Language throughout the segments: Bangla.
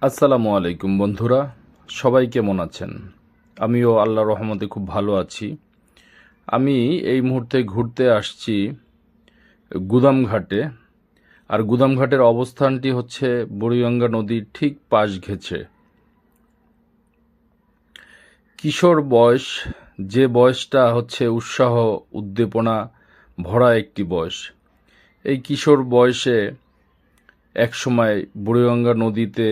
আসসালামু আলাইকুম বন্ধুরা, সবাই কেমন আছেন? আমিও আল্লাহর রহমতে খুব ভালো আছি। আমি এই মুহূর্তে ঘুরতে আসছি গুদামঘাটে। আর গুদামঘাটের অবস্থানটি হচ্ছে বুড়িগঙ্গা নদীর ঠিক পাশ ঘেঁষে। কিশোর বয়স, যে বয়সটা হচ্ছে উৎসাহ উদ্দীপনা ভরা একটি বয়স। এই কিশোর বয়সে একসময় বুড়িগঙ্গা নদীতে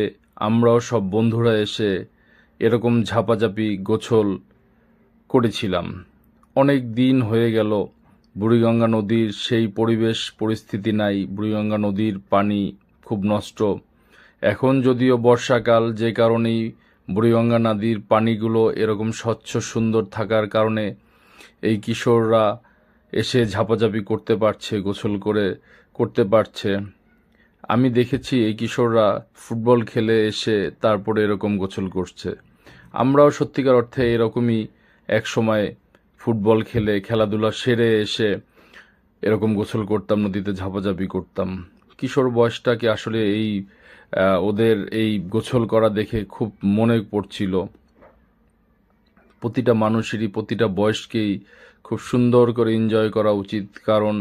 আমরাও সব বন্ধুরা এসে এরকম ঝাপাঝাপি গোসল করেছিলাম। অনেক দিন হয়ে গেল বুড়িগঙ্গা নদীর সেই পরিবেশ পরিস্থিতি নাই। বুড়িগঙ্গা নদীর পানি খুব নষ্ট। এখন যদিও বর্ষাকাল, যে কারণেই বুড়িগঙ্গা নদীর পানিগুলো এরকম স্বচ্ছ সুন্দর থাকার কারণে এই কিশোররা এসে ঝাপাঝাপি করতে পারছে, গোসল করতে পারছে। আমি দেখেছি এই কিশোররা ফুটবল খেলে এসে তারপরে এরকম গোসল করছে। আমরাও সত্যিকার অর্থে এরকমই এক সময় ফুটবল খেলে খেলাধুলা সেরে এসে এরকম গোসল করতাম, নদীতে ঝাপাঝাপি করতাম। কিশোর বয়সটাকে আসলে ওদের এই গোসল করা দেখে খুব মনে পড়ছিল। প্রতিটা মানুষেরই প্রতিটা বয়সকেই খুব সুন্দর করে এনজয় করা উচিত, কারণ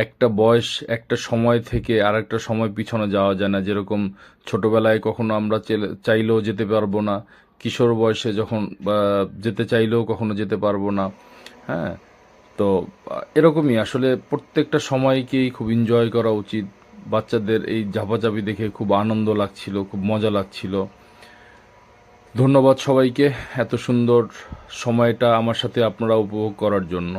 একটা বয়স একটা সময় থেকে আর একটা সময় পিছনে যাওয়া যায় না। যেরকম ছোটবেলায় কখনো আমরা চাইলেও যেতে পারবো না, কিশোর বয়সে যখন যেতে চাইলেও কখনো যেতে পারবো না। হ্যাঁ, তো এরকমই আসলে প্রত্যেকটা সময়কেই খুব এনজয় করা উচিত। বাচ্চাদের এই ঝাপাঝাপি দেখে খুব আনন্দ লাগছিল, খুব মজা লাগছিল। ধন্যবাদ সবাইকে এত সুন্দর সময়টা আমার সাথে আপনারা উপভোগ করার জন্য।